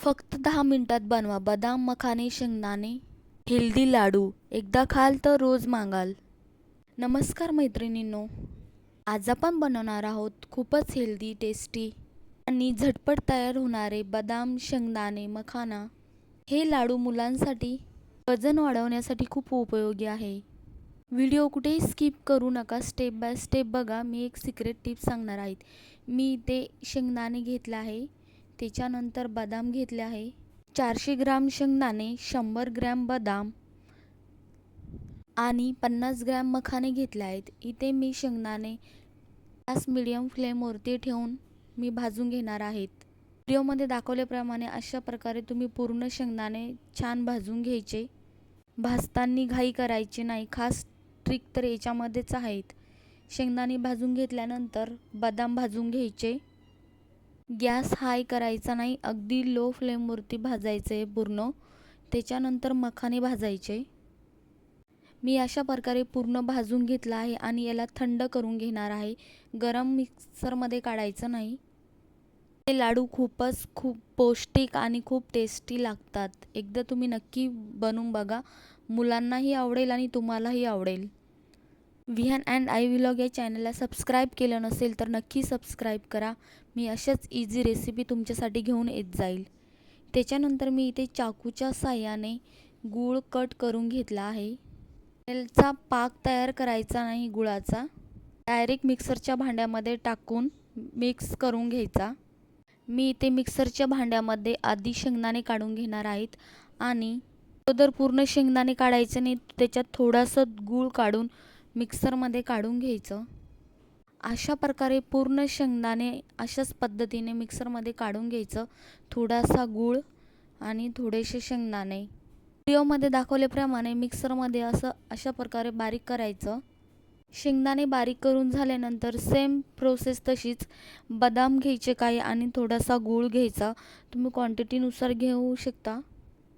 फक्त 10 मिनिटात बनवा बदाम, मखाने, शेंगदाणे हेल्दी लाडू. एकदा खाल तर रोज मागाल. नमस्कार मैत्रिणींनो, आज आपण बनवणार आहोत खूपच हेल्दी, टेस्टी आणि झटपट तयार होणारे बदाम, शेंगदाणे, मखाना हे लाडू मुलांसाठी वजन वाढवण्यासाठी खूप उपयोगी आहे. व्हिडिओ कुठेही स्किप करू नका, स्टेप बाय स्टेप बघा. मी एक सिक्रेट टिप सांगणार आहे. मी ते शेंगदाणे घेतले आहे, त्याच्यानंतर बदाम घेतले आहे. 400 ग्राम शेंगदाणे, 100 ग्रॅम बदाम आणि 50 ग्रॅम मखाने घेतले आहेत. इथे मी शेंगदाणे गॅस मीडियम फ्लेमवरती ठेवून मी भाजून घेणार आहेत. व्हिडिओमध्ये दाखवल्याप्रमाणे अशा प्रकारे तुम्ही पूर्ण शेंगदाणे छान भाजून घ्यायचे. भाजताना घाई करायची नाही, खास ट्रिक तर याच्यामध्येच आहेत. शेंगदाणे भाजून घेतल्यानंतर बदाम भाजून घ्यायचे. गॅस हाय करायचा नाही, अगदी लो फ्लेमवरती भाजायचे पूर्ण. त्याच्यानंतर मखाने भाजायचे. मी अशा प्रकारे पूर्ण भाजून घेतला आहे आणि याला थंड करून घेणार आहे. गरम मिक्सरमध्ये काढायचं नाही. हे लाडू खूप पौष्टिक आणि खूप टेस्टी लागतात. एकदा तुम्ही नक्की बनवून बघा, मुलांनाही आवडेल आणि तुम्हालाही आवडेल. विहान अँड आई व्लॉग या चॅनलला सबस्क्राईब केलं नसेल तर नक्की सबस्क्राईब करा. मी अशाच इझी रेसिपी तुमच्यासाठी घेऊन येत जाईल. त्याच्यानंतर मी इथे चाकूच्या साहाय्याने गूळ कट करून घेतला आहे. त्याचा पाक तयार करायचा नाही गुळाचा, डायरेक्ट मिक्सरच्या भांड्यामध्ये टाकून मिक्स करून घ्यायचा. मी इथे मिक्सरच्या भांड्यामध्ये आधी शेंगदाणे काढून घेणार आहेत आणि अगोदर पूर्ण शेंगदाणे काढायचे नाही, त्याच्यात थोडासा गूळ काढून मिक्सरमध्ये काढून घ्यायचं. अशा प्रकारे पूर्ण शेंगदाणे अशाच पद्धतीने मिक्सरमध्ये काढून घ्यायचं. थोडासा गूळ आणि थोडेसे शेंगदाणे व्हिडिओमध्ये दाखवल्याप्रमाणे मिक्सरमध्ये अशा प्रकारे बारीक करायचं. शेंगदाणे बारीक करून झाल्यानंतर सेम प्रोसेस तशीच बदाम घ्यायचे काही आणि थोडासा गूळ घ्यायचा. तुम्ही क्वांटिटीनुसार घेऊ शकता.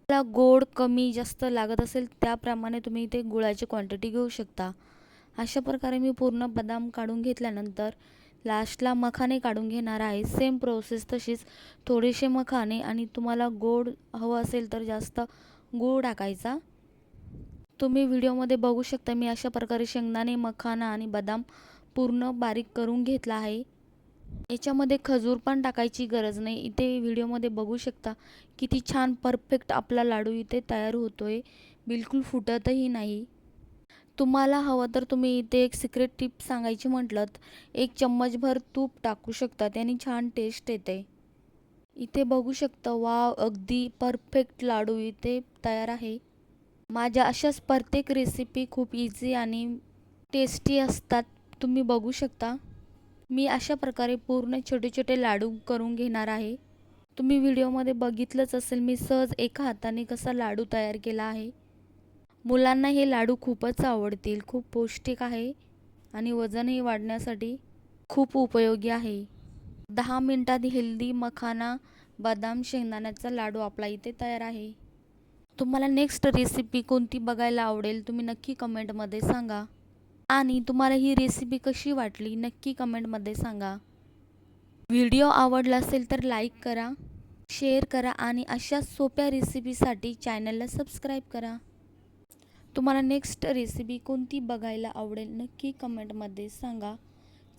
मला गोड कमी जास्त लागत असेल त्याप्रमाणे तुम्ही इथे गुळाची क्वांटिटी घेऊ शकता. अशा प्रकारे मी पूर्ण बदाम काढून घेतल्यानंतर लास्टला मखाने काढून घेणार आहे. सेम प्रोसेस तशीच, थोडेसे मखाने आणि तुम्हाला गोड हवं असेल तर जास्त गूळ टाकायचा. तुम्ही व्हिडिओमध्ये बघू शकता मी अशा प्रकारे शेंगदाणे, मखाना आणि बदाम पूर्ण बारीक करून घेतला आहे. याच्यामध्ये खजूर पण टाकायची गरज नाही. इथे व्हिडिओमध्ये बघू शकता किती छान परफेक्ट आपला लाडू इथे तयार होतोय, बिलकुल फुटतही नाही. तुम्हाला हवं तर तुम्ही इथे एक सिक्रेट टिप सांगायची म्हटलं, 1 चम्मचभर तूप टाकू शकता, त्याने छान टेस्ट येते. इथे बघू शकता, वाव, अगदी परफेक्ट लाडू इथे तयार आहे. माझ्या अशाच प्रत्येक रेसिपी खूप इझी आणि टेस्टी असतात, तुम्ही बघू शकता. मी अशा प्रकारे पूर्ण छोटे छोटे लाडू करून घेणार आहे. तुम्ही व्हिडिओमध्ये बघितलंच असेल मी सहज एका हाताने कसा लाडू तयार केला आहे. मुलांना हे लाडू खूपच आवडतील. खूप पौष्टिक आहे आणि वजनही वाढण्यासाठी खूप उपयोगी आहे. 10 मिनिटात हेल्दी मखाना, बदाम, शेंगदाण्याचा लाडू आपला इथे तयार आहे. तुम्हाला नेक्स्ट रेसिपी कोणती बघायला आवडेल तुम्ही नक्की कमेंटमध्ये सांगा. आणि तुम्हाला ही रेसिपी कशी वाटली नक्की कमेंटमध्ये सांगा. व्हिडिओ आवडला असेल तर लाईक करा, शेअर करा आणि अशा सोप्या रेसिपीसाठी चॅनलला सबस्क्राईब करा. तुम्हाला नेक्स्ट रेसिपी कोणती बघायला आवडेल नक्की कमेंटमध्ये सांगा.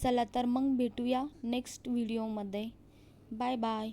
चला तर मग भेटूया नेक्स्ट व्हिडिओमध्ये. Bye bye.